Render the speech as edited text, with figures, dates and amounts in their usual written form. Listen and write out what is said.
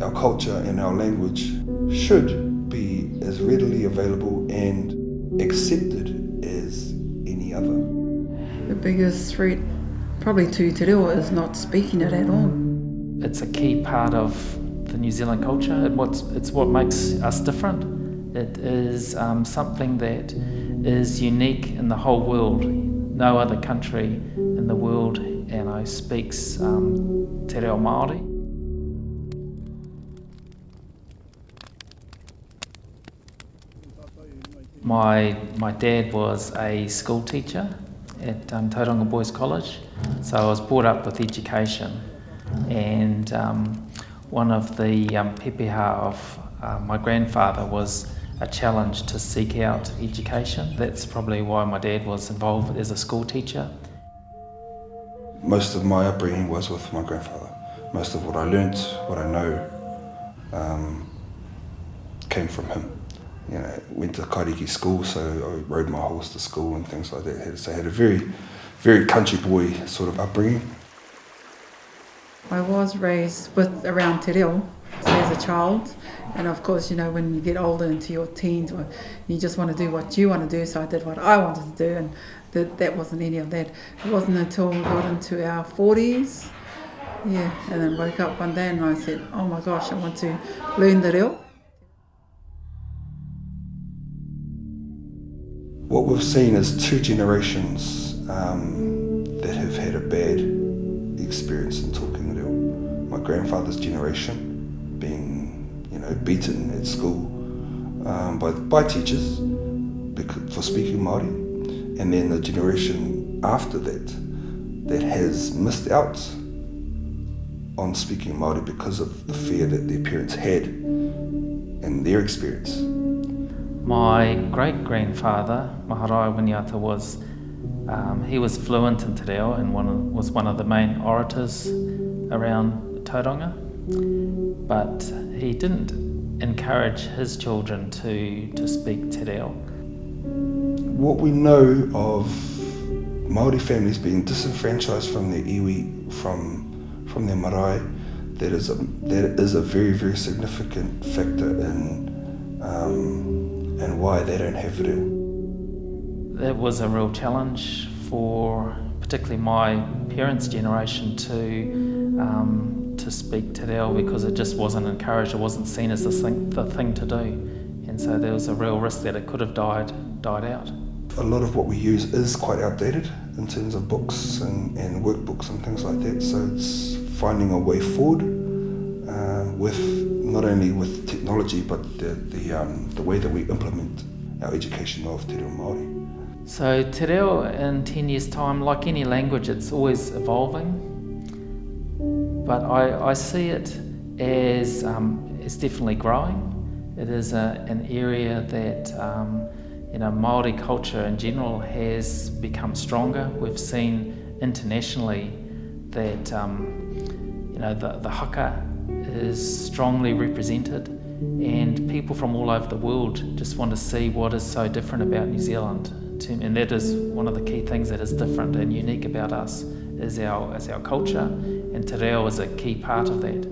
Our culture and our language should be as readily available and accepted as any other. The biggest threat probably to te reo is not speaking it at all. It's a key part of the New Zealand culture. It's what makes us different. It is something that is unique in the whole world. No other country in the world speaks te reo Māori. My dad was a school teacher at Tauranga Boys College, so I was brought up with education, and one of the pepeha of my grandfather was a challenge to seek out education. That's probably why my dad was involved as a school teacher. Most of my upbringing was with my grandfather. Most of what I learnt, what I know, came from him. You know, went to kairiki school, so I rode my horse to school and things like that. So I had a very, very country boy sort of upbringing. I was raised around te reo as a child, and of course, you know, when you get older into your teens, you just want to do what you want to do, so I did what I wanted to do, and that wasn't any of that. It wasn't until we got into our 40s, and then woke up one day and I said, oh my gosh, I want to learn the reo. What we've seen is two generations that have had a bad experience in talking reo. My grandfather's generation being, you know, beaten at school by teachers for speaking Māori, and then the generation after that has missed out on speaking Māori because of the fear that their parents had in their experience. My great-grandfather, Māori Winiata, was fluent in te reo and was one of the main orators around Tauranga, but he didn't encourage his children to speak te reo. What we know of Māori families being disenfranchised from their iwi, from their marae, that is a very, very significant factor in and why they don't have reo. It was a real challenge for particularly my parents' generation to speak te reo, because it just wasn't encouraged. It wasn't seen as the thing to do, and so there was a real risk that it could have died out. A lot of what we use is quite outdated in terms of books and workbooks and things like that, so it's finding a way forward with not only with technology, but the way that we implement our education of te reo Māori. So te reo in 10 years' time, like any language, it's always evolving, but I see it as definitely growing. It is an area that Māori culture in general has become stronger. We've seen internationally that the haka is strongly represented, and people from all over the world just want to see what is so different about New Zealand, and that is one of the key things that is different and unique about us is our culture, and te reo is a key part of that.